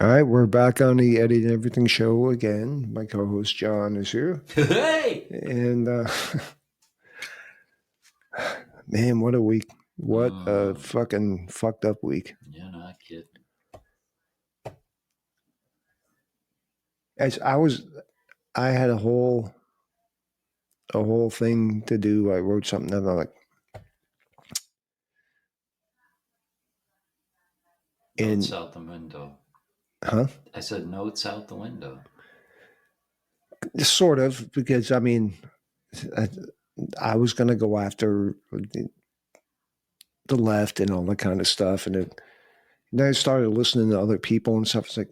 All right, we're back on the Eddie and Everything show again. My co-host John is here, Hey! and man, what a week! What a Mm, fucking fucked up week. you're not kidding. As I had a whole thing to do. I wrote something and I'm like, Notes and out the window. huh? I said notes out the window. Sort of, because I mean, I, I was gonna go after the left and all that kind of stuff, and then I started listening to other people and stuff. It's like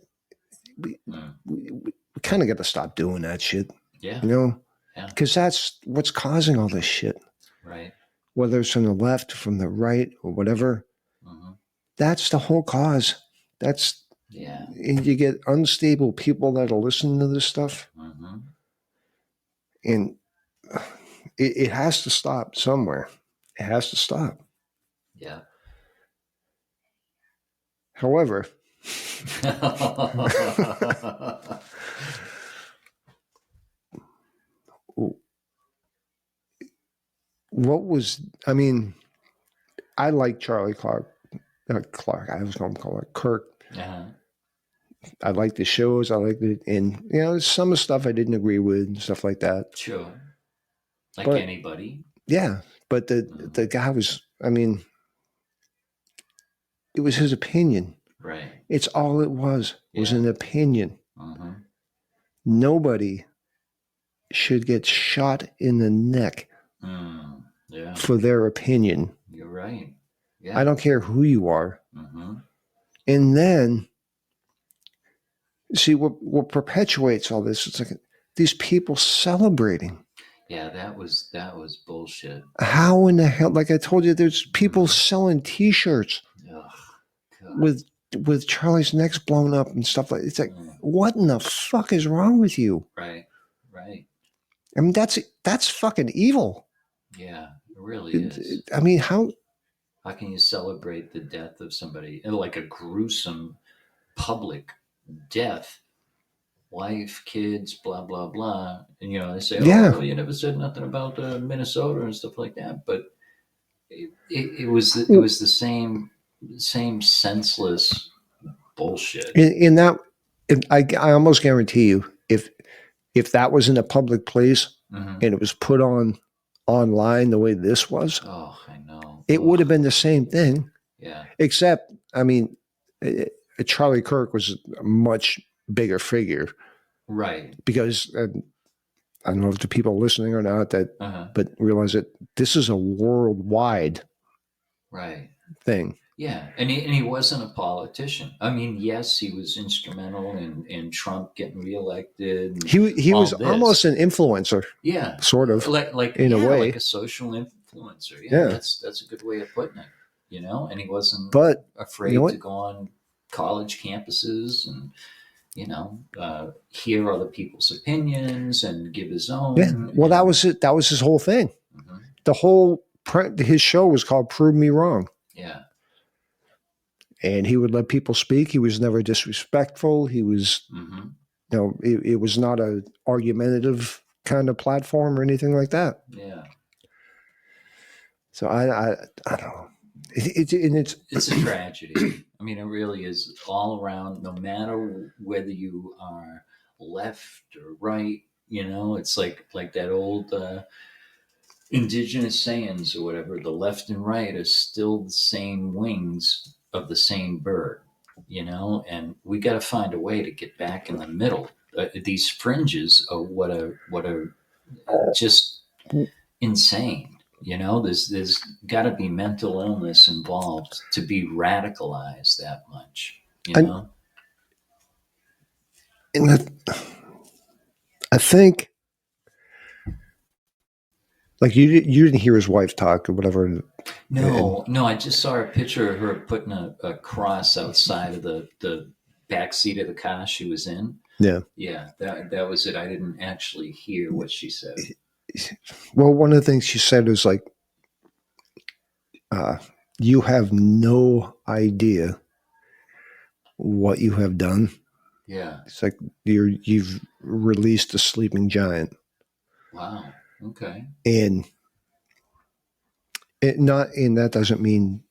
we Mm, we kind of got to stop doing that shit, yeah, you know? yeah, Because that's what's causing all this shit. right. Whether it's from the left, from the right, or whatever, hmm that's the whole cause. That's Yeah. and you get unstable people that are listening to this stuff, hmm and it has to stop somewhere. It has to stop. Yeah. However, what was I mean? I like Charlie Clark. Clark. I was going to call it Kirk. uh-huh. I like the shows. I like it, and some of the stuff I didn't agree with and stuff like that. Sure. Like But anybody. yeah, but the hmm guy was. I mean, it was his opinion. Right. It's all it was Yeah. an opinion. hmm Nobody should get shot in the neck Yeah. for their opinion. You're right. I Yeah. don't care who you are. hmm And then see what perpetuates all this. It's like these people celebrating. Yeah, that was bullshit. How in the hell? Like I told you, there's people hmm selling T-shirts Ugh, God. with Charlie's neck's blown up and stuff like. It's like, Mm, what in the fuck is wrong with you? right. Right. I mean, that's fucking evil. Yeah, it really is. I mean, how? How can you celebrate the death of somebody and like a gruesome public death? Wife, kids, blah blah blah, and they say, "Oh, Yeah, well, you never said nothing about Minnesota and stuff like that." But it well, was the same senseless bullshit. in that, I almost guarantee you, if that was in a public place hmm and it was put on online the way this was, Oh, I know. it would Ugh. have been the same thing. Yeah. Except, I mean, Charlie Kirk was a much bigger figure Right. because I don't know if the people listening or not that, Uh huh. but realize that this is a worldwide Right. thing. Yeah, and he wasn't a politician. I mean, yes, he was instrumental in Trump getting reelected and He was all almost this. an influencer, Yeah, sort of, like in a yeah, like way. a social influencer. Yeah, Yeah, that's a good way of putting it. And he wasn't but you know afraid to what? go on college campuses and hear other people's opinions and give his Yeah, own. well, that And was it. That was his whole thing. mhm, The whole his show was called "Prove Me Wrong," yeah, and he would let people speak. He was never disrespectful. He was, hmm it was not a argumentative kind of platform or anything like that. yeah. So I don't know. And it's It's a tragedy. I mean, it really is all around. No matter whether you are left or right, it's like that old indigenous sayings or whatever. The left and right are still the same wings of the same bird. And we got to find a way to get back in the middle. These fringes are what are just insane. There's got to be mental illness involved to be radicalized that much. You and, know. and I think like you didn't hear his wife talk or whatever, and No, no. I just saw a picture of her putting a cross outside of the back seat of the car she was in. yeah. Yeah, that was it. I didn't actually hear what she said. Well, one of the things she said was like, uh, "You have no idea what you have done. Yeah. It's like you've released a sleeping giant, Wow. Okay. and that doesn't mean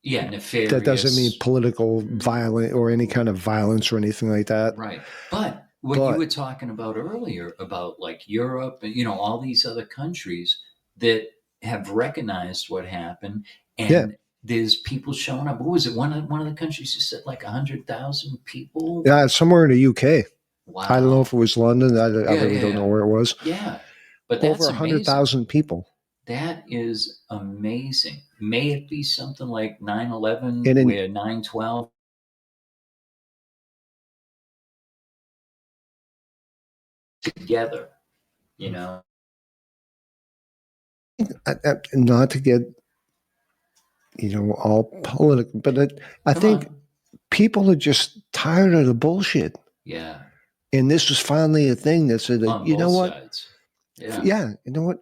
Yeah, nefarious. political violent or any kind of violence or anything like that. Right. But what you But were talking about earlier about like Europe and all these other countries that have recognized what happened, yeah, and there's people showing up. What was it? One of the countries you said like 100,000 people. yeah, somewhere in the UK. I don't know if Wow. it was London. I Yeah, really yeah, don't know yeah. where it was. Yeah. But Over that's a hundred amazing. thousand people, That is amazing. May it be something like 9/11 and in where 9/12 together, you know? not to get all political, but I Come think on. people are just tired of the bullshit. Yeah. And this was finally a thing that said, On you know both what? sides. Yeah. Yeah, you know what?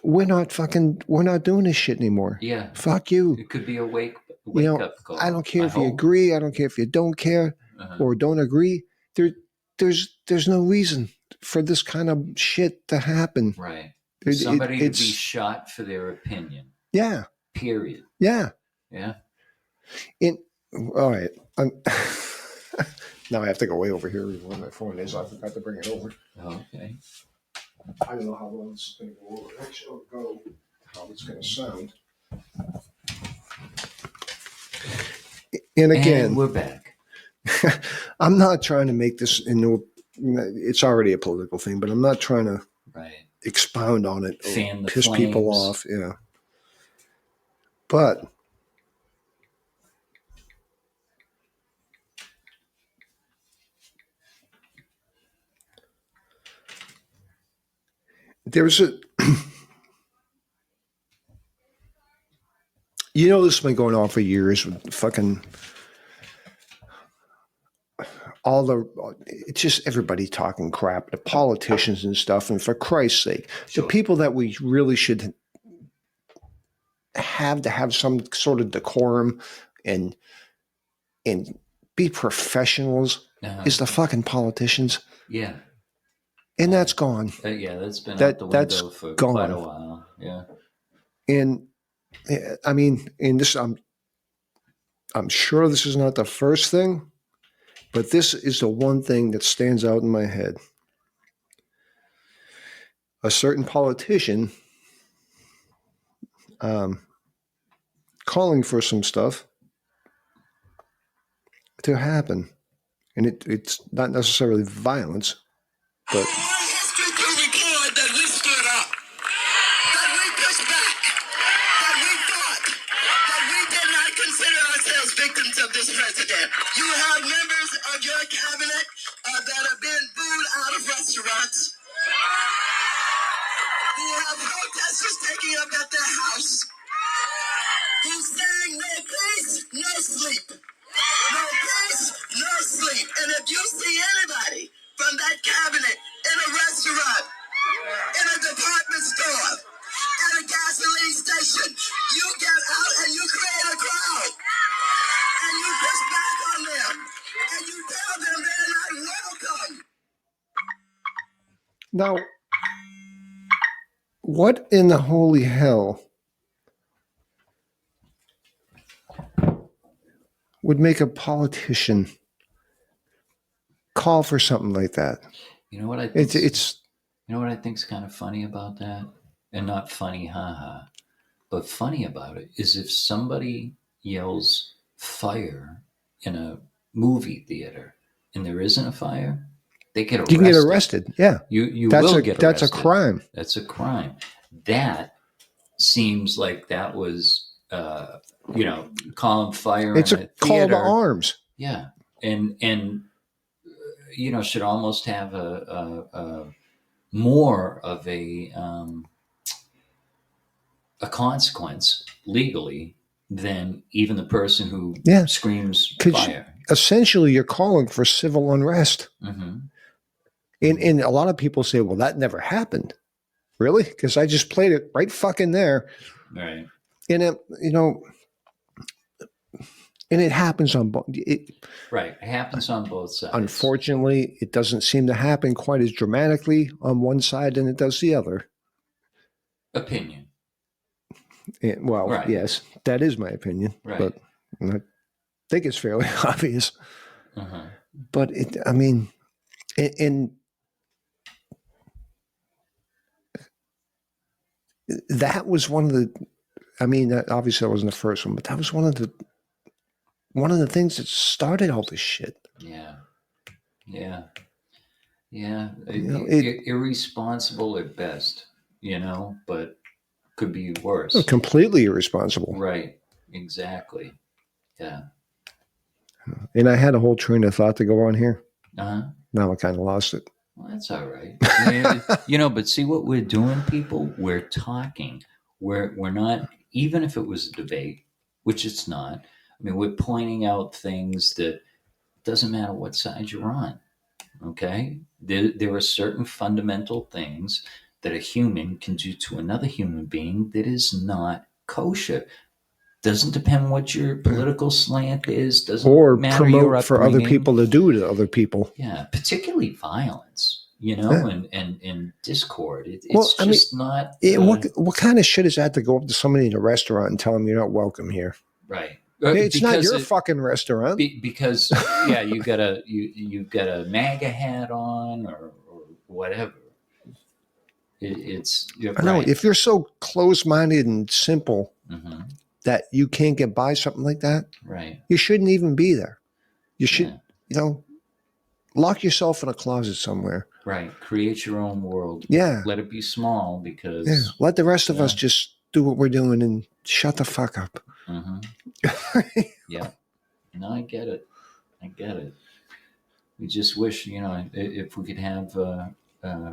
We're not doing this shit anymore. Yeah. Fuck you. It could be a You wake know, up I call. don't care I if you hope. agree. I don't care if you don't care Uh-huh. or don't agree. There, there's no reason for this kind of shit to happen. Right. It, Somebody to be it's shot for their opinion. yeah, Period. yeah. Yeah. All right. Now I have to go way over here where my phone is. I forgot to bring it over. Okay. I don't know how long this is going to go over. Actually, I'll go how it's going to sound. And again, And we're back. I'm not trying to make this into it's already a political thing, but I'm not trying to expound on it or Fan the piss flames. people off. Yeah. But there's a this has been going on for years with fucking it's just everybody talking crap, the politicians and stuff. And for Christ's sake, Sure. the people that we really should have to have some sort of decorum and be professionals is the fucking politicians. Yeah. And that's gone. Yeah, that's been out the window for gone. quite a while. Yeah. And I mean, in this, I'm sure this is not the first thing, but this is the one thing that stands out in my head. A certain politician calling for some stuff to happen. And it's not necessarily violence, but history to record that we stood up, that we pushed back, that we fought, that we did not consider ourselves victims of this president. You have members of your cabinet that have been booed out of restaurants, who have protesters taking up at their house, who sang no peace, no sleep. No peace, no sleep. And if you see anybody from that cabinet in a restaurant, in a department store, at a gasoline station, you get out and you create a crowd. And you push back on them. And you tell them they're not welcome. Now, what in the holy hell would make a politician call for something like that? You know what I think? It's you know what I think's kind of funny about that, and not funny, haha, but funny about it is if somebody yells fire in a movie theater and there isn't a fire, they get arrested. You can get arrested. Yeah, you will get arrested. That's a crime. That's a crime. That seems like that was calling fire. It's in a call to arms. Yeah, and should almost have a more of a consequence legally than even the person who screams fire. Essentially, you're calling for civil unrest. Mm-hmm. And a lot of people say, well, that never happened. Really? Because I just played it right fucking there. Right. And, And it happens on both. Right. It happens on both sides. Unfortunately, it doesn't seem to happen quite as dramatically on one side than it does the other. Opinion. Well, Right. yes, that is my opinion. Right. But I think it's fairly obvious. Uh-huh. But I mean, and that was one of the. I mean, obviously that wasn't the first one, but that was one of the things that started all this shit. Yeah. Yeah. Yeah. Irresponsible at best, but could be worse. Completely irresponsible. Right. Exactly. Yeah. And I had a whole train of thought to go on here. Uh-huh. Now I kind of lost it. Well, that's all right. I mean, but see what we're doing, people? We're talking. We're not, even if it was a debate, which it's not. I mean, we're pointing out things that doesn't matter what side you're on. Okay? There are certain fundamental things that a human can do to another human being that is not kosher. Doesn't depend what your political slant is. Doesn't or matter your promote for other upbringing. people to do to other people. Yeah, particularly violence, and discord. It's Well, I mean, just not what kind of shit is that to go up to somebody in a restaurant and tell them you're not welcome here? right. It's not your fucking restaurant. Because you got a MAGA hat on or whatever. It's I know right. if you're so close-minded and simple Mm-hmm. that you can't get by something like that, Right. you shouldn't even be there. You should, Yeah. Lock yourself in a closet somewhere. Right. Create your own world. Yeah. Let it be small because Let the rest of us just do what we're doing and shut the fuck up. Mm-hmm. Yeah. No, I get it. We just wish, if we could have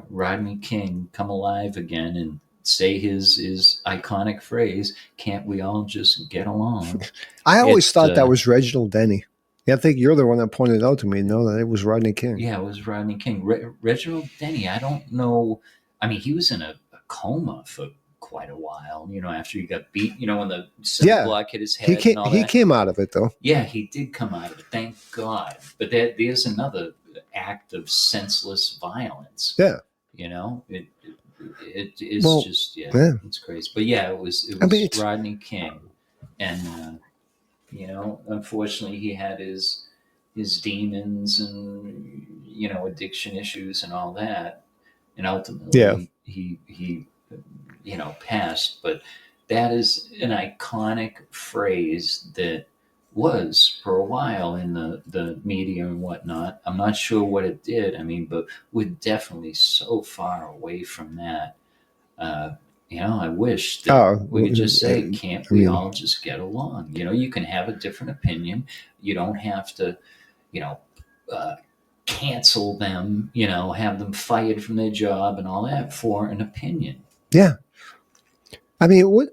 Rodney King come alive again and say his iconic phrase, "Can't we all just get along?" I always thought that was Reginald Denny. Yeah, I think you're the one that pointed out to me, that it was Rodney King. Yeah, it was Rodney King. Reginald Denny, I don't know. I mean, he was in a coma for quite a while, after he got beat, when the cell block hit his head. He came out of it, though. Yeah, he did come out of it. Thank God. But there's another act of senseless violence. Yeah. It is just it's crazy. But yeah, it was Rodney King, and unfortunately he had his demons and addiction issues and all that, and ultimately he passed. But that is an iconic phrase that was for a while in the media and whatnot. I'm not sure what it did. I mean, but we're definitely so far away from that. I wish that we could just say, can't we all just get along? You can have a different opinion. You don't have to, cancel them, have them fired from their job and all that for an opinion. Yeah. I mean,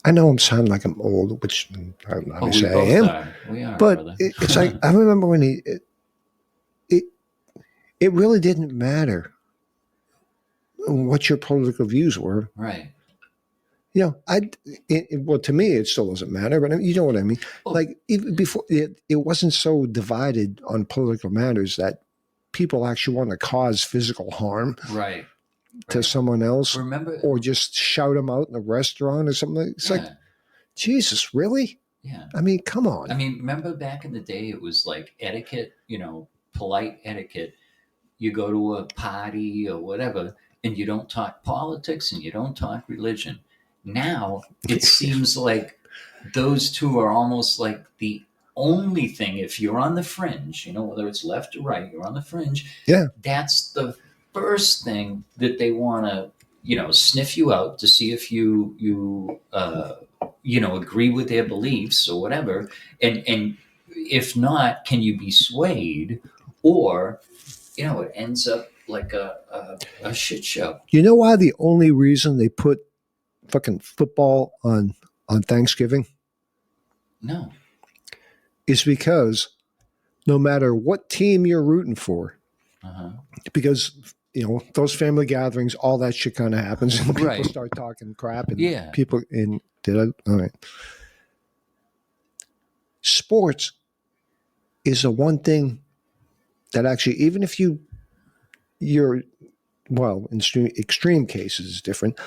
I know I'm sounding like I'm old, which obviously I am. We are, but brother. It's like, I remember when it really didn't matter what your political views were. Right. Well, to me, it still doesn't matter, but you know what I mean? Oh. Like, even before, it wasn't so divided on political matters that people actually want to cause physical harm. Right. To someone else, or just shout them out in a restaurant or something. It's like, Jesus, really? Yeah. I mean, come on. I mean, remember back in the day, it was like etiquette, polite etiquette. You go to a party or whatever, and you don't talk politics and you don't talk religion. Now it seems like those two are almost like the only thing. If you're on the fringe, whether it's left or right, you're on the fringe. Yeah. That's the first thing that they want to, sniff you out to see if you agree with their beliefs or whatever. And if not, can you be swayed? Or, it ends up like a shit show. You know why the only reason they put fucking football on Thanksgiving? No. Is because no matter what team you're rooting for, because those family gatherings, all that shit kind of happens, and people start talking crap, and people all right. sports is the one thing that actually, even if you're, well, in extreme cases it's different,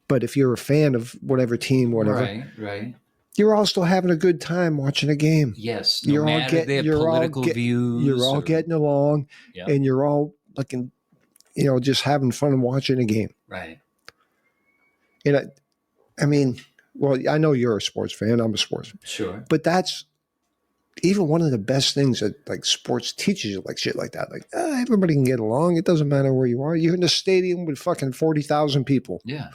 but if you're a fan of whatever team, whatever, Right. you're all still having a good time watching a game. Yes. You're No all matter their you're all political views. You're all or- getting along, Yeah. and you're all looking, just having fun and watching a game. Right. And I mean, well, I know you're a sports fan. I'm a sports fan. Sure. But that's even one of the best things that like sports teaches you, like shit like that. Like everybody can get along. It doesn't matter where you are. You're in a stadium with fucking 40,000 people. Yeah.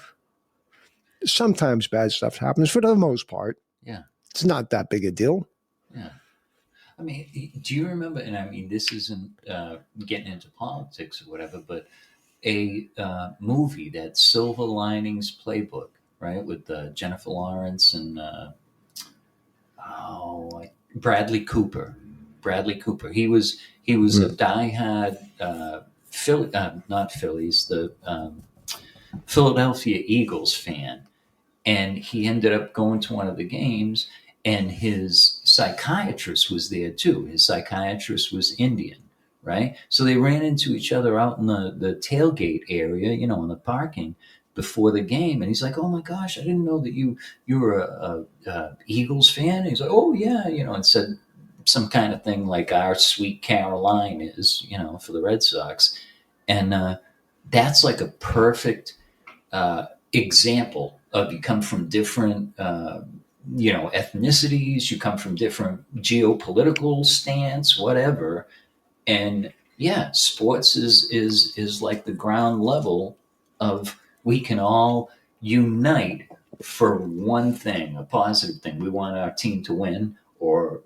Sometimes bad stuff happens. For the most part, Yeah. it's not that big a deal. Yeah. I mean, do you remember? And I mean, this isn't getting into politics or whatever, but a movie, that Silver Linings Playbook, right, with Jennifer Lawrence and Bradley Cooper. Bradley Cooper. He was a diehard not Phillies, the Philadelphia Eagles fan, and he ended up going to one of the games, and his psychiatrist was there too. His psychiatrist was Indian, right? So they ran into each other out in the tailgate area, in the parking before the game, and he's like, "Oh my gosh, I didn't know that you were a Eagles fan." And he's like, "Oh yeah," and said some kind of thing like our Sweet Caroline is, for the Red Sox, and that's like a perfect example of, you come from different ethnicities, you come from different geopolitical stance, whatever, and yeah, sports is like the ground level of, we can all unite for one thing, a positive thing. We want our team to win, or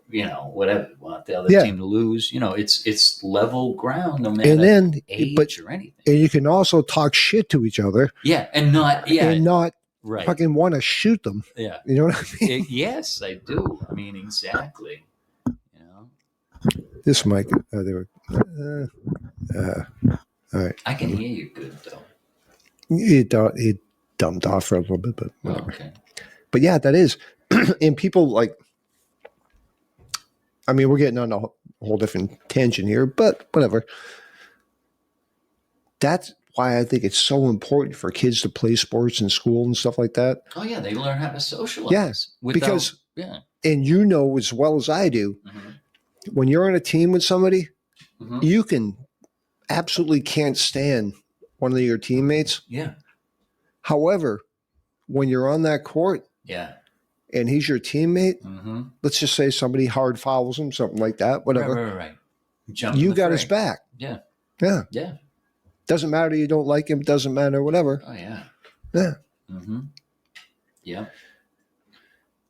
whatever. We want the other team to lose. It's level ground, no matter age or anything. And you can also talk shit to each other. Yeah, and not right. Fucking want to shoot them. Yeah, you know what I mean. Yes, I do. I mean, exactly. This mic, they were. All right. I can hear you good though. It dumped off for a little bit, but whatever. Okay. But yeah, that is, and people like. I mean, we're getting on a whole different tangent here, but whatever. That's why I think it's so important for kids to play sports in school and stuff like that. Oh yeah, they learn how to socialize. Yes, because yeah, and as well as I do, when you're on a team with somebody, you can absolutely can't stand one of your teammates. Yeah. However, when you're on that court, and he's your teammate, let's just say somebody hard fouls him, something like that, whatever. Right. You got his back. Yeah. Doesn't matter you don't like him. Doesn't matter whatever. Oh yeah. Yeah. Yeah.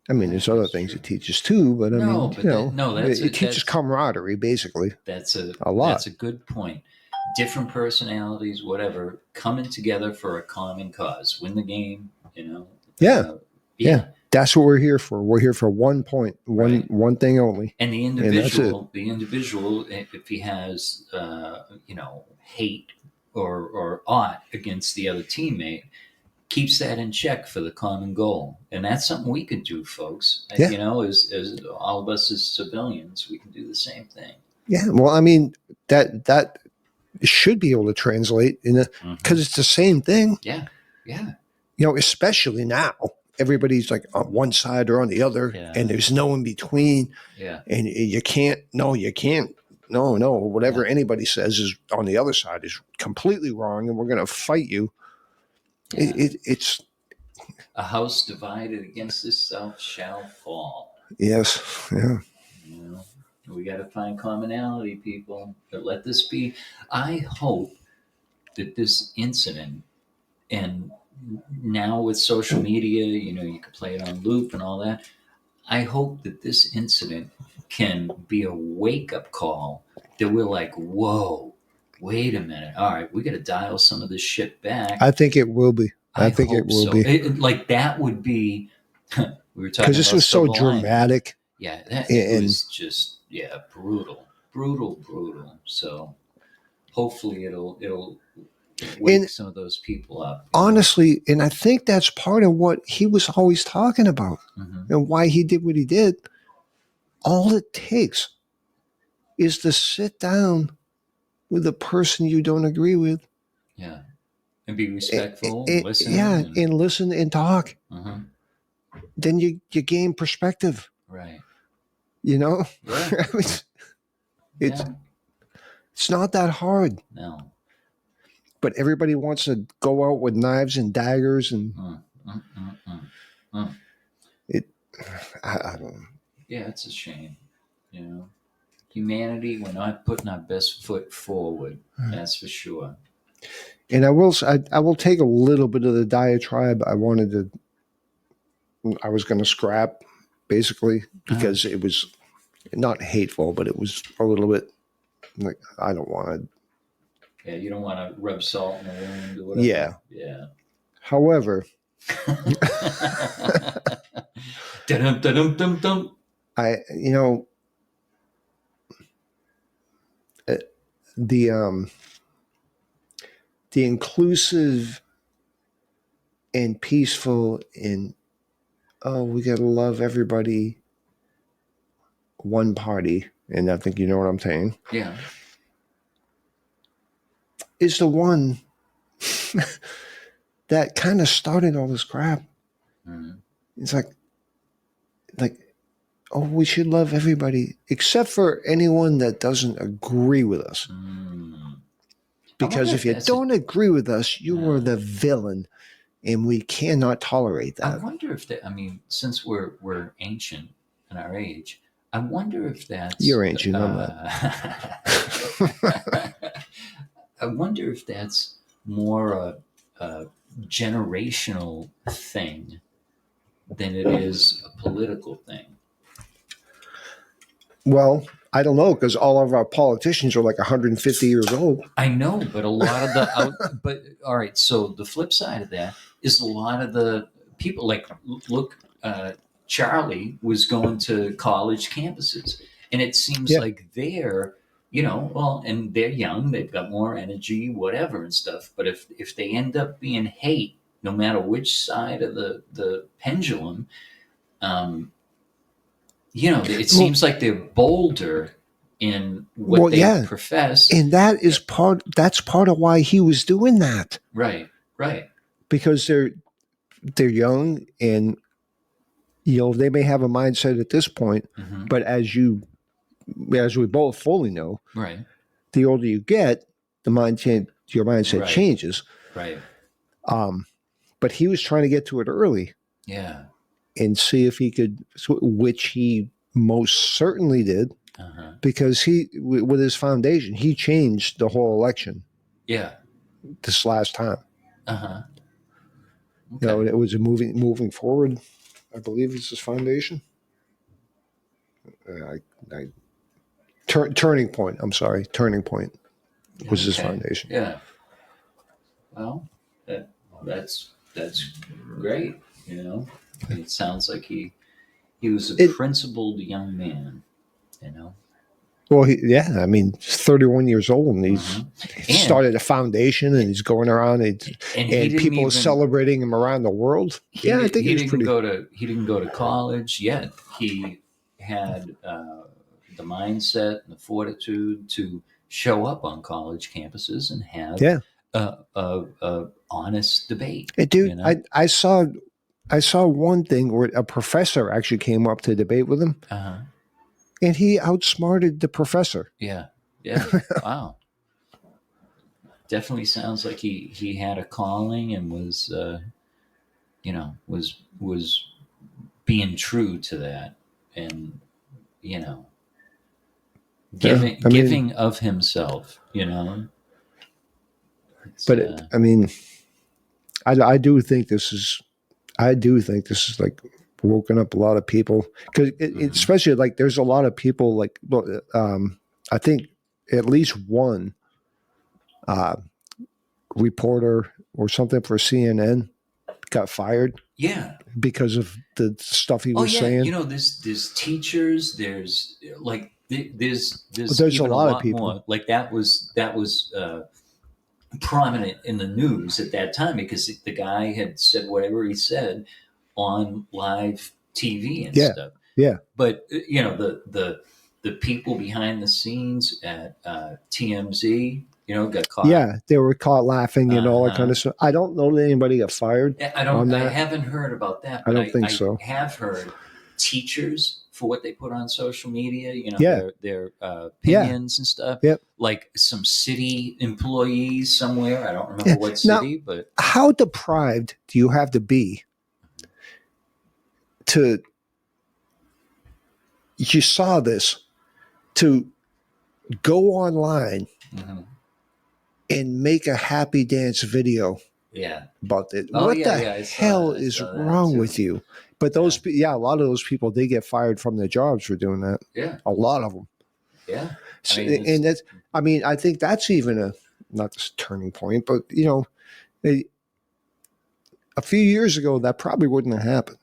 I mean, there's other things it teaches too, but it teaches camaraderie, basically. That's a lot. That's a good point. Different personalities, whatever, coming together for a common cause, win the game. Yeah. That's what we're here for. We're here for one point, one thing only. And the individual, if he has, hate or aught against the other teammate, keeps that in check for the common goal. And that's something we could do, folks. Yeah. As all of us as civilians, we can do the same thing. Yeah. Well, I mean, that should be able to translate because it's the same thing. Yeah. Yeah. Especially now. Everybody's like on one side or on the other, and there's no in between. Yeah. And you can't. Whatever anybody says is on the other side is completely wrong, and we're going to fight you. Yeah. It's a house divided against itself shall fall. Yes. Yeah. We got to find commonality, people. But let this be. I hope that this incident, and now with social media, you can play it on loop and all that. I hope that this incident can be a wake-up call that we're like, whoa, wait a minute. All right, we got to dial some of this shit back. I think it will be. I think it will be. That would be, we were talking because this was so dramatic. Yeah, it was just, brutal. So hopefully it'll wake some of those people up. Honestly, and I think that's part of what he was always talking about and why he did what he did. all it takes is to sit down with a person you don't agree with. Yeah. And be respectful, And- and listen. yeah, and- and listen and talk. uh-huh. Then you gain perspective. Right. You know, Yeah. I mean, it's Yeah. it's not that hard. No. But everybody wants to go out with knives and daggers, and I don't. Yeah, it's a shame. You know, humanity, we're not putting our best foot forward. That's for sure. And I will take a little bit of the diatribe. I was going to scrap, basically, because it was not hateful, but it was a little bit like, I don't want to. Yeah, you don't want to rub salt in the wound or whatever. Yeah. Yeah. However, Dum-dum-dum-dum-dum. The inclusive and peaceful and we got to love everybody, one party, and I think you know what I'm saying, Yeah. is the one that kind of started all this crap. Mhm. It's like, oh, we should love everybody except for anyone that doesn't agree with us. Mm. Because wonder if if you that's don't agree with us, you Yeah. are the villain, and we cannot tolerate I that. wonder if that. I mean, since we're ancient in our age, I wonder if that's You're ancient, I'm not. I wonder if that's more a generational thing than it is a political thing. Well, I don't know, because all of our politicians are like 150 years old. I know, but a lot of but all right. So the flip side of that is a lot of the people like look. Charlie was going to college campuses, and it seems Yeah. like they're and they're young, they've got more energy, whatever and stuff. But if they end up being hate, no matter which side of the pendulum, it seems like they're bolder in what they profess. And that's part of why he was doing that. Right. Because they're young, and they may have a mindset at this point, Mhm. but as we both fully know, Right. the older you get, your mindset Right. changes. Right. But he was trying to get to it early Yeah. and see if he could, which he most certainly did, Uh-huh. because with his foundation, he changed the whole election Yeah. this last time. Uh-huh. Okay. It was a moving forward, I believe it's his foundation. Turning Point. I'm sorry, Turning Point was his foundation. Yeah. Well, that's great. It sounds like he was a principled young man. Well, he's 31 years old, and he Mhm. started a foundation, and he's going around, and he didn't people are celebrating him around the world. I think he he's pretty. He didn't go to college yet. He had the mindset and the fortitude to show up on college campuses and have a honest debate. Hey, dude, I saw one thing where a professor actually came up to debate with him, and he outsmarted the professor. Yeah. Wow. Definitely sounds like he had a calling and was was being true to that, and giving of himself. But I do think this is like woken up a lot of people, because especially like there's a lot of people like I think at least one reporter or something for CNN got fired. Yeah, because of the stuff he was saying. There's teachers. There's there's a lot of people more. Like that was prominent in the news at that time, because the guy had said whatever he said on live TV and stuff. Yeah. But the people behind the scenes at TMZ, got caught. Yeah, they were caught laughing and all that kind Uh-huh. of stuff. I don't know that anybody got fired. I on don't. I that. haven't heard about that. I But don't think I so. have heard teachers for what they put on social media. Yeah. their Yeah. opinions and stuff. Yep. Like some city employees somewhere. I don't remember what Now- city, but How deprived do you have to be to? You saw this to go online mhm. and make a happy dance video yeah. about it. Oh, What yeah, the yeah, I saw hell that. I is saw that wrong too. with you? But those, a lot of those people, they get fired from their jobs for doing that. Yeah. A lot of them. Yeah. So, mean, it's- and that's, I mean, I think that's even not this turning point, but a few years ago, that probably wouldn't have happened.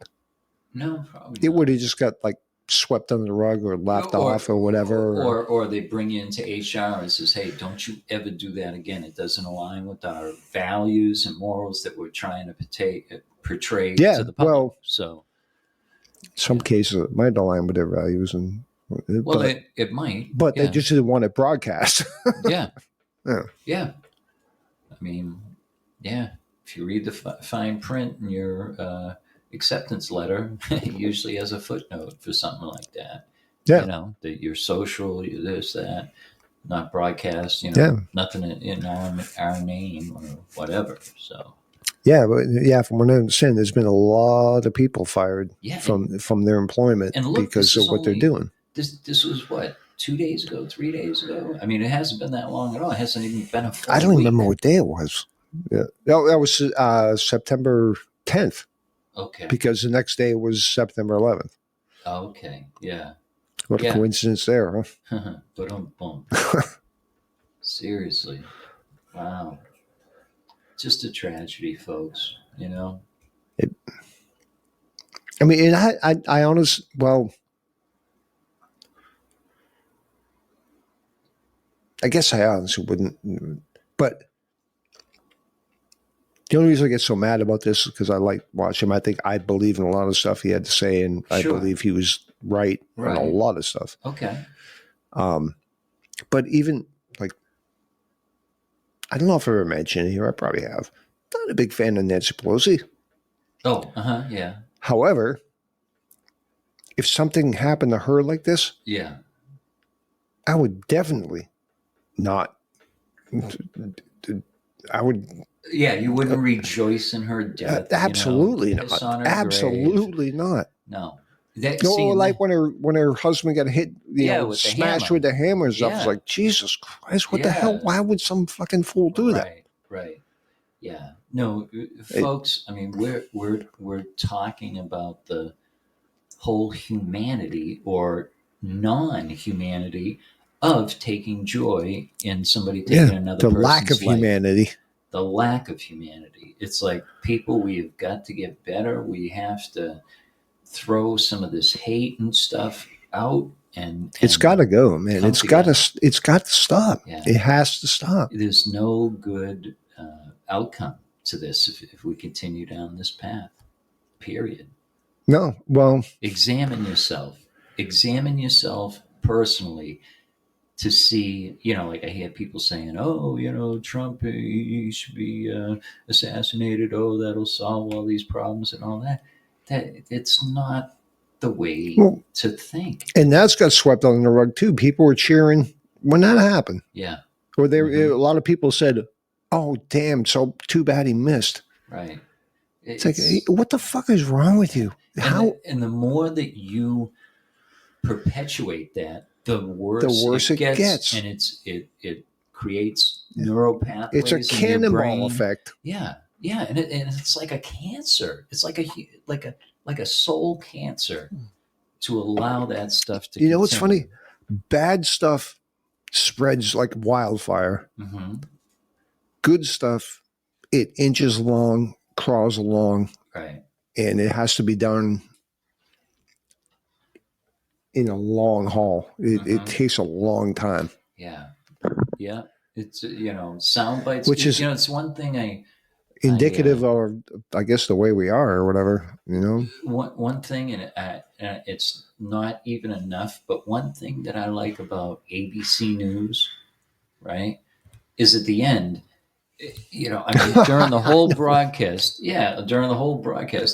No, probably It not. would have just got like swept under the rug or laughed off or whatever. Or they bring you into HR and says, "Hey, don't you ever do that again. It doesn't align with our values and morals that we're trying to portray Yeah, to the public." well, So, some cases it might align with their values, and well, it might, but yeah. they just didn't want it broadcast. yeah, Yeah. yeah. I mean, yeah. If you read the fine print in your acceptance letter, it usually has a footnote for something like that. Yeah. That you're social, you're this, that, not broadcast, Yeah. nothing in our name or whatever. So, Yeah, but from what I understand, there's been a lot of people fired yeah. from their employment And look, because this of is what they're only- doing. This was what, 2 days ago, 3 days ago? I mean, it hasn't been that long at all. It hasn't even been a full I don't week. remember what day it was. Yeah, that was September 10th Okay. because the next day was September 11th. Okay. Yeah. What Yeah. a coincidence there, huh? Boom. Seriously. Wow. Just a tragedy, folks. I mean, and I honestly, well, I guess I honestly wouldn't, but the only reason I get so mad about this is because I like watching him. I think I believe in a lot of stuff he had to say, and I Sure. believe he was right on a Right. lot of stuff. Okay. But even like, I don't know if I ever mentioned it here. I probably have. Not a big fan of Nancy Pelosi. Oh, yeah. However, if something happened to her like this, Yeah. I would definitely not. I would Yeah, you wouldn't rejoice in her death. absolutely piss on not. her Absolutely not. grave. No. That, No, see, and like that- when her husband got hit, Yeah, with the smashed hammer. with the hammer and stuff. Yeah. It's like, Jesus Christ, what the Yeah. hell? Why would some fucking fool do that? Right. Yeah. No, folks. I mean, we're talking about the whole humanity or non-humanity of taking joy in somebody taking another The person's lack of life. humanity. The lack of humanity. It's like, people, we've got to get better. We have to throw some of this hate and stuff out, and It's got to go, man. come It's got together. to. It's got to stop. Yeah. It has to stop. There's no good outcome to this if we continue down this path. Period. No, well, Examine yourself. Examine yourself personally to see, like I hear people saying, "Oh, Trump, he should be assassinated. Oh, that'll solve all these problems and all that." That it's not the way Well, to think. and that's got swept under the rug too. People were cheering when that happened, Yeah. or they Mhm. a lot of people said, "Oh, damn! So too bad he missed." Right. It's like, hey, what the fuck is wrong with you? How And the more that you perpetuate that, the worse it gets. and it creates neuropathways. it's a in your cannonball brain. effect. Yeah, and it's like a cancer. It's like a soul cancer to allow that stuff to. You know what's funny? Bad stuff spreads like wildfire. Mm-hmm. Good stuff, it inches along, crawls along, Right. and it has to be done in a long haul. It Mhm. takes a long time. Yeah. It's sound bites. Which is- it's one thing indicative of, I guess, the way we are or whatever, you know? One thing, and it's not even enough, but one thing that I like about ABC News, right, is at the end, I mean, during the whole broadcast,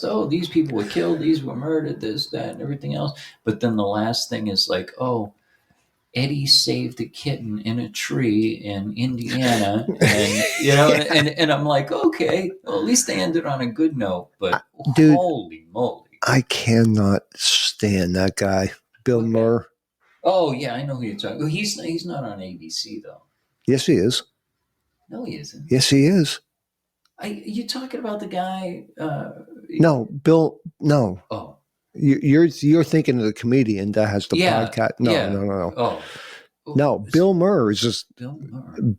oh, these people were killed, these were murdered, this, that, and everything else. But then the last thing is like, oh, Eddie saved a kitten in a tree in Indiana, and and I'm like, okay, well, at least they ended on a good note. But Dude, holy moly, I cannot stand that guy, Bill Okay. Maher. Oh yeah, I know who you're talking. He's not on ABC though. Yes, he is. No, he isn't. Yes, he is. You talking about the guy? No, Bill. No, Oh, you're thinking of the comedian that has the Yeah, podcast. No, yeah. no. oh, No, Bill Maher is just Bill Muir.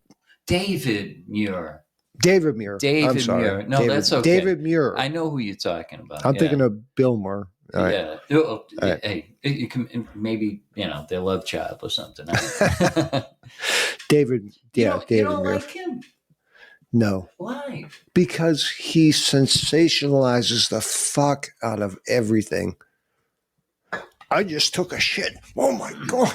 David Muir. David Muir. I'm David sorry. Muir. No, David, that's okay. David Muir. I know who you're talking about. I'm thinking of Bill Maher. All right. Yeah. All right. Hey, you can maybe their love child or something. David. Yeah, you David don't Muir. like him? No, Why? because he sensationalizes the fuck out of everything. I just took a shit. Oh my god.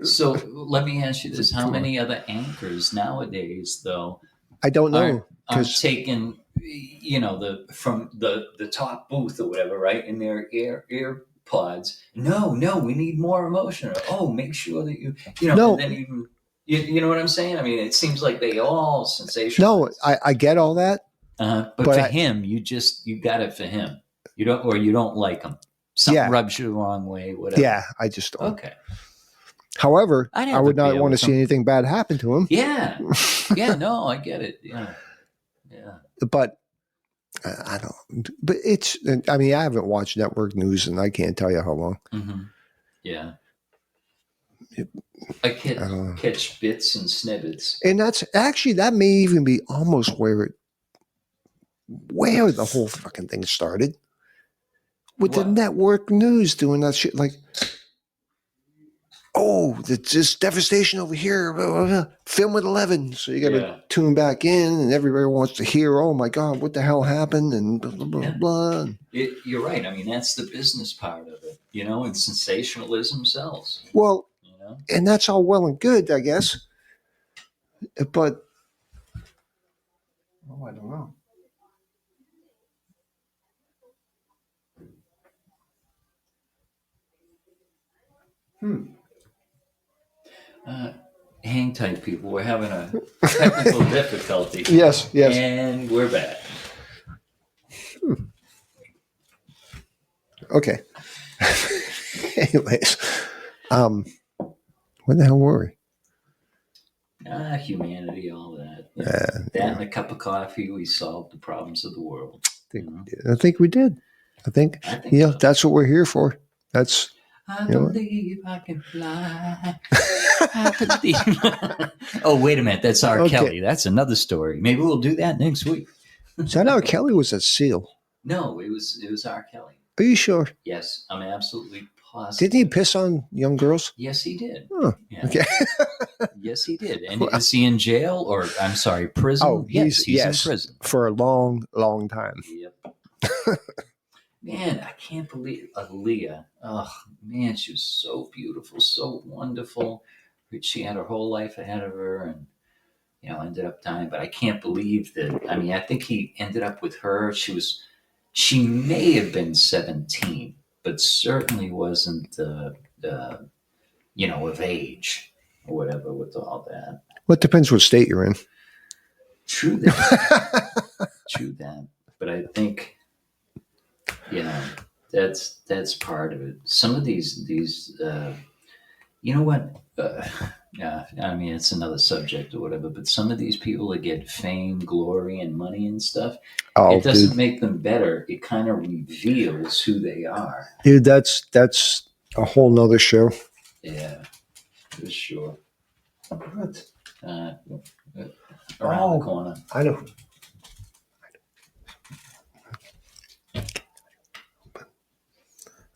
So let me ask you this: how many other anchors nowadays, though, I don't know. are taking, from the top booth or whatever, right, in their ear pods? No, we need more emotion. Oh, make sure that No. and then even. You know what I'm saying? I mean, it seems like they all sensationalize. No, I get all that. But but for him, you got it for him. You don't like him. Something rubs you the wrong way, whatever. Yeah, I just don't. Okay. However, I'd have I would to not bear want to with see him. anything bad happen to him. Yeah. Yeah, no, I get it. Yeah. But I don't. But it's. I mean, I haven't watched network news, and I can't tell you how long. Mm-hmm. Yeah. I catch bits and snippets. And that's actually, that may even be almost where the whole fucking thing started. With the What? network news doing that shit, like, oh, this devastation over here, blah, blah, blah. Film at 11. So you got to tune back in, and everybody wants to hear, oh my God, what the hell happened, and blah, blah, blah, blah. You're right. I mean, that's the business part of it, and sensationalism sells. Well, and that's all well and good, I guess. But, oh, I don't know. Hang tight, people. We're having a technical difficulty. Yes. And we're back. Okay. Anyways, what the hell were we? Humanity, all that. That and a cup of coffee, we solved the problems of the world. I think we did. I think so. That's what we're here for. That's. I believe I can fly. I believe. Oh, wait a minute. That's R. Kelly. That's another story. Maybe we'll do that next week. So now Kelly was a SEAL. No, it was R. Kelly. Are you sure? Yes, I'm absolutely positive. Didn't he piss on young girls? Yes, he did. Oh, yeah. Okay. Yes, he did. And is he in jail or, I'm sorry, prison? Oh, he's in prison. For a long, long time. Yep. Man, I can't believe Aaliyah. Oh, man, she was so beautiful, so wonderful. She had her whole life ahead of her and, ended up dying. But I can't believe that. I mean, I think he ended up with her. She may have been 17, but certainly wasn't, of age or whatever with all that. Well, it depends what state you're in. True that. True that. But I think, that's part of it. Some of these you know what? I mean, it's another subject or whatever, but some of these people that get fame, glory, and money and stuff, it doesn't make them better. It kind of reveals who they are. Dude, that's a whole nother show. Yeah, for sure. What? Around the corner. I know.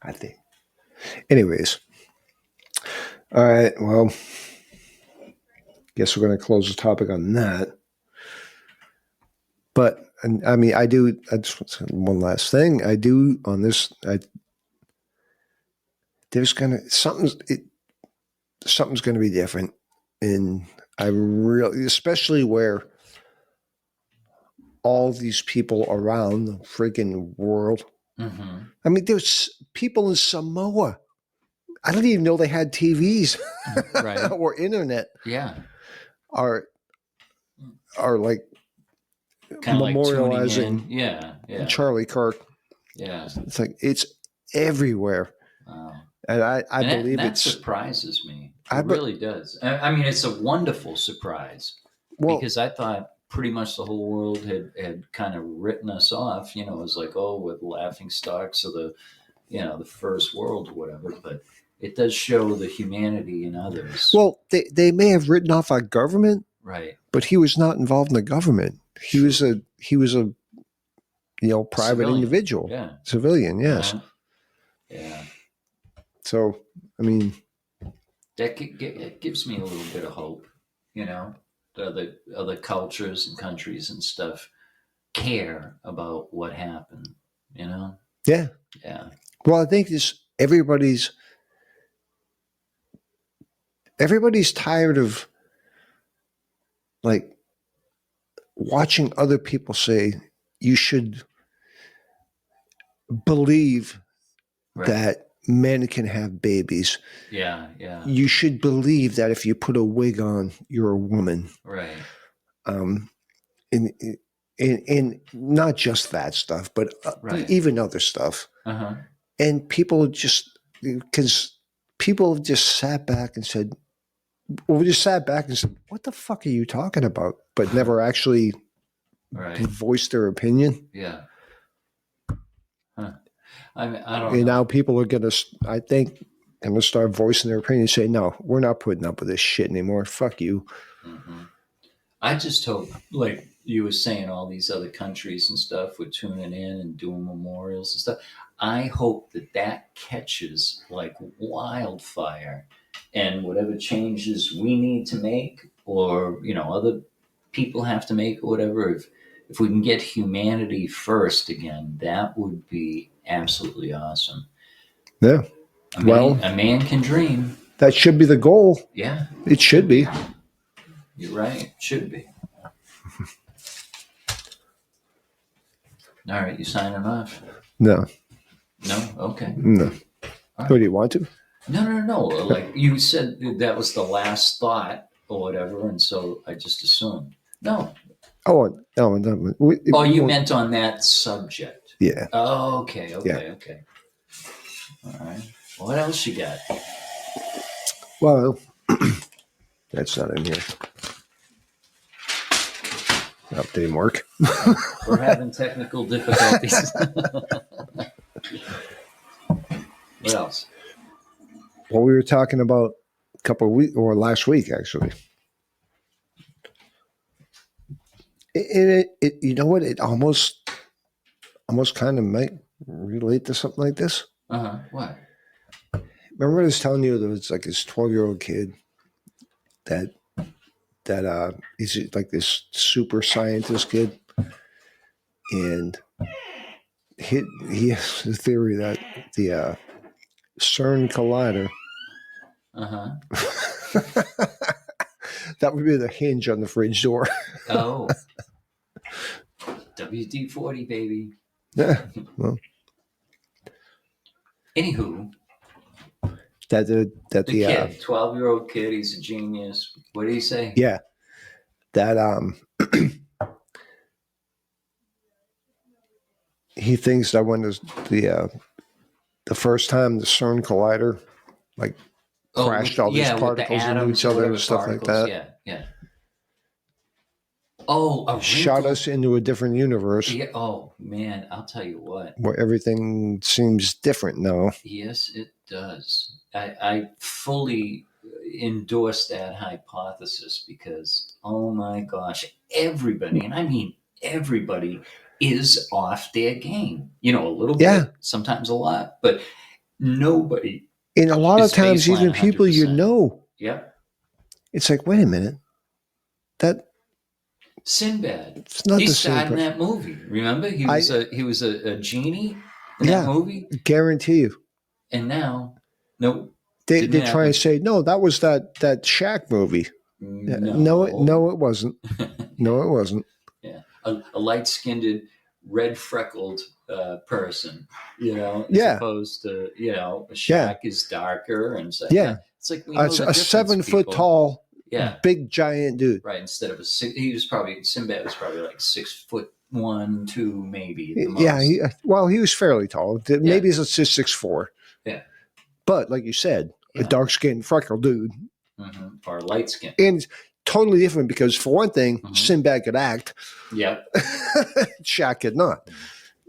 I think. Anyways. All right. Well, guess we're going to close the topic on that. But and I mean, I do. I just one last thing. I do on this. There's gonna something's gonna be different, and I really, especially where all these people around the freaking world. Mm-hmm. I mean, there's people in Samoa. I didn't even know they had TVs Right. or internet. Yeah. Are like Kind of like tuning memorializing in. Yeah. Yeah. Charlie Kirk. Yeah. It's like it's everywhere, Wow. and I And believe that it's surprises me. I It be- really does. I mean, it's a wonderful surprise well. because I thought pretty much the whole world had kind of written us off. You know, it was like, oh, with laughing stocks of the, you know, the first world or whatever. But it does show the humanity in others. Well, they may have written off our government, Right. but he was not involved in the government. He was a private Civilian. individual, Yeah. civilian. Yes. Uh-huh. Yeah. So I mean, That it gives me a little bit of hope. You know, the other cultures and countries and stuff care about what happened. You know. yeah. Yeah. Well, I think this everybody's tired of like watching other people say you should believe Right. that men can have babies. Yeah. Yeah. You should believe that if you put a wig on, you're a woman. Right. In not just that stuff, but Right. even other stuff. Uh-huh. And people just because people have just sat back and said, "What the fuck are you talking about?" But never actually Right. voiced their opinion. Yeah. Huh. I mean, I don't And know. now people are gonna, I think, gonna start voicing their opinion and say, "No, we're not putting up with this shit anymore. Fuck you." Mm-hmm. I just hope, like you were saying, all these other countries and stuff were tuning in and doing memorials and stuff. I hope that catches like wildfire, and whatever changes we need to make, or you know, other people have to make, or whatever. If we can get humanity first again, that would be absolutely awesome. Yeah, A Well- man can dream. that should be the goal. Yeah, It should be. you're right. Should be. All right, you signing off? No, No? Okay. no. Who do you want to? No. Like you said, that was the last thought or whatever, and so I just assumed. No. Oh, no. Oh, you meant on that subject. Yeah. Oh, okay. All right. What else you got? Well, that's not in here. That didn't work. We're having technical difficulties. What else? Well, we were talking about a couple of weeks, or last week, actually. It you know what? It almost kind of might relate to something like this. What? Remember I was telling you there was like this 12-year-old kid that he's like this super scientist kid, and he has a theory that the CERN collider that would be the hinge on the fridge door. Oh. WD-40, baby. Yeah. Well, Anywho, that the the kid, 12-year-old kid, he's a genius. What did he say? yeah, that he thinks that when the first time the CERN collider like crashed all these with the particles into atoms each or other whatever and stuff like particles. that, Yeah. Oh, a shot wrinkle. us into a different universe Yeah. Oh man, I'll tell you what. where everything seems different now. Yes, it does. I fully endorse that hypothesis because, oh my gosh, everybody, and I mean everybody, is off their game. You know, a little Yeah. bit, sometimes a lot, but nobody. And a lot of It's times, baseline even people you 100%. know, Yep. it's like, wait a minute, that Sinbad. It's not He the same starred in person. that movie. Remember, he was a genie in Yeah. that movie, Guarantee you. and now, no, They didn't try and happen. say, no, that was that Shaq movie. No, No, it wasn't. No, it wasn't. Yeah, a light-skinned, red-freckled person, as Yeah. opposed to Shaq is darker, and so Yeah. it's like we know the A difference, 7 foot people. tall, Yeah, big giant dude. right. Instead of Sinbad was probably like 6'1", 2", maybe at the most. Yeah, he was fairly tall. Maybe he's just 6'4". Yeah. But like you said, a Yeah. dark skinned freckled dude. Or light skin. And it's totally different because for one thing, Mhm. Sinbad could act. Yep. Shaq could not.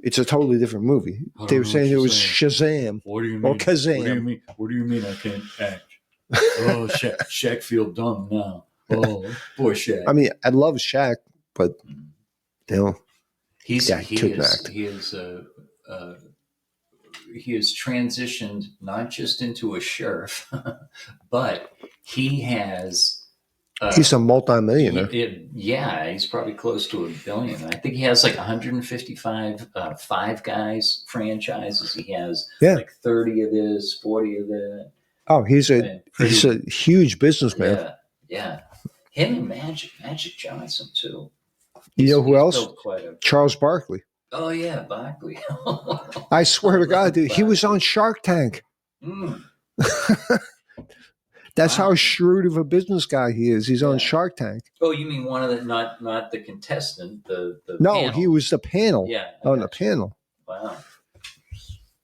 It's a totally different movie. I They don't were know saying what it was you're Shazam. What do you Or mean? Kazam. What do you mean? What do you mean I can't act? Oh, Shaq feel dumb now. Oh, poor Shaq. I mean, I love Shaq, but he couldn't act. He has transitioned not just into a sheriff, but he has. He's a multimillionaire. He's probably close to $1 billion. I think he has like 155 Five Guys franchises. He has like 30 of this, 40 of that. Oh, he's a huge businessman. Yeah. Him and Magic Johnson too. You know who else? Quite Charles Barkley. Oh yeah, Barkley. I swear to God, dude, he was on Shark Tank. That's how shrewd of a business guy he is. He's on Shark Tank. Oh, you mean one of the not the contestant, the no, panel. He was the panel. Yeah, on the panel. Wow.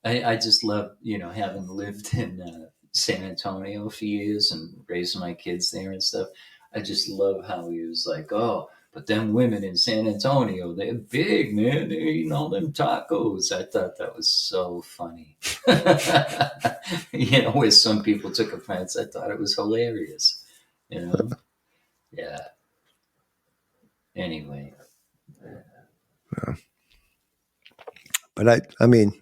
I just love having lived in San Antonio for years and raising my kids there and stuff. I just love how he was like, oh, but them women in San Antonio, they're big, man. They're eating all them tacos. I thought that was so funny. Where some people took offense, I thought it was hilarious. Yeah. Anyway. Yeah. But I mean,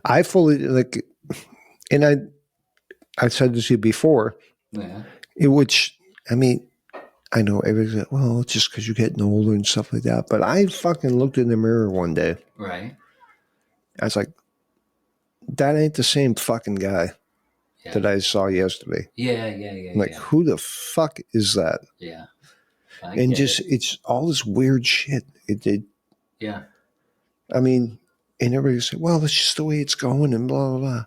I fully like, and I've said this to you before. Yeah. I mean, I know everybody's like, well, it's just because you're getting older and stuff like that. But I fucking looked in the mirror one day. Right. I was like, that ain't the same fucking guy that I saw yesterday. Yeah. Like, who the fuck is that? Yeah. It's all this weird shit. Yeah. I mean, and everybody say, well, that's just the way it's going and blah, blah, blah.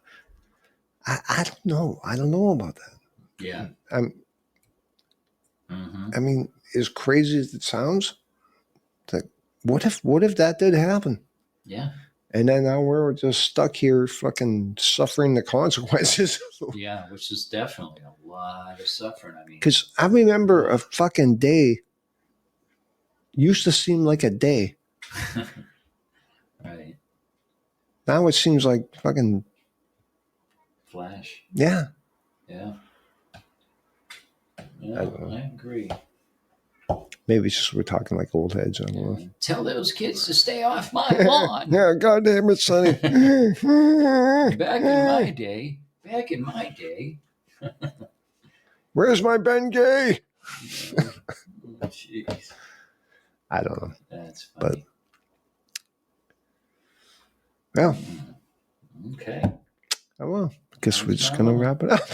I don't know. I don't know about that. Yeah. I mean, as crazy as it sounds, like, what if that did happen? Yeah. And then now we're just stuck here fucking suffering the consequences. Yeah, which is definitely a lot of suffering. I mean, because I remember a fucking day used to seem like a day. Right. Now it seems like fucking flash. Yeah. Yeah. Yeah, I agree. Maybe it's just we're talking like old heads. I don't know. Tell those kids to stay off my lawn. Yeah, goddamn it, Sonny. Back in my day. Where's my Ben Gay? Jeez. I don't know. That's funny. But, well. Okay. Oh, well. I guess we're just going to wrap it up.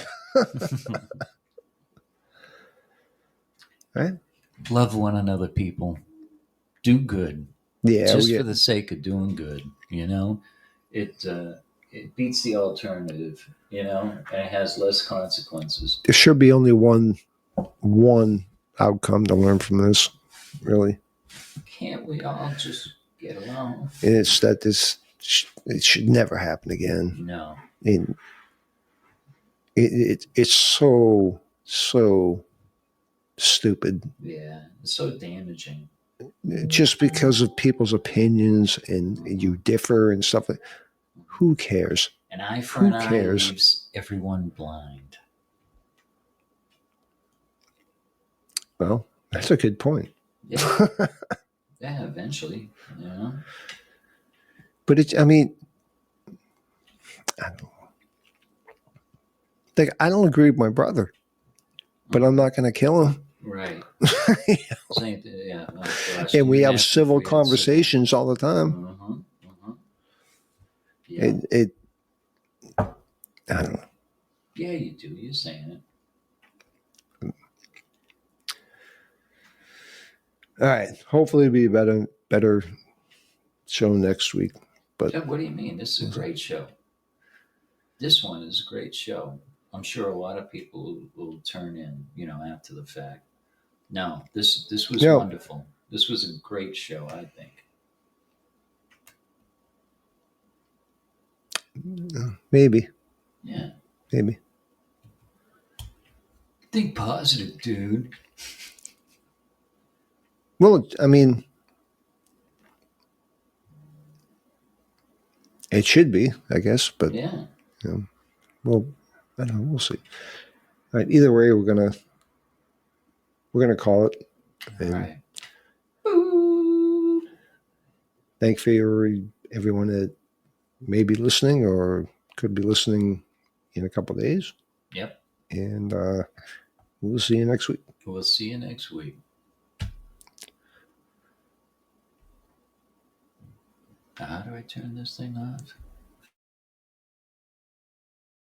Right? Love one another, people. Do good. Yeah. Just for the sake of doing good, It beats the alternative, and it has less consequences. There should be only one outcome to learn from this, really. Can't we all just get along? And it's that it should never happen again. No. And it's so stupid. Yeah, it's so damaging. Just because of people's opinions and you differ and stuff like, who cares? An eye for an eye leaves everyone blind. Well, that's a good point. Yeah, yeah, eventually, But I mean, I don't know. Like, I don't agree with my brother, but I'm not going to kill him. Right. Same thing. Yeah. Oh, gosh. And we Even have after civil we had conversations all the time. Mm-hmm. Mm-hmm. Yeah. It I don't know. Yeah, you do. You're saying it. All right. Hopefully it'll be a better show next week. But Yeah, what do you mean? This is a great show. This one is a great show. I'm sure a lot of people will turn in, after the fact. No, this was No. wonderful. This was a great show, I think. maybe. Yeah. Maybe. Think positive, dude. Well, I mean, it should be, I guess, but Yeah. well, I don't know. We'll see. All right. Either way, we're gonna call it. All And right. Boo. thank for everyone that may be listening or could be listening in a couple of days. Yep. And we'll see you next week. We'll see you next week. Now, how do I turn this thing off?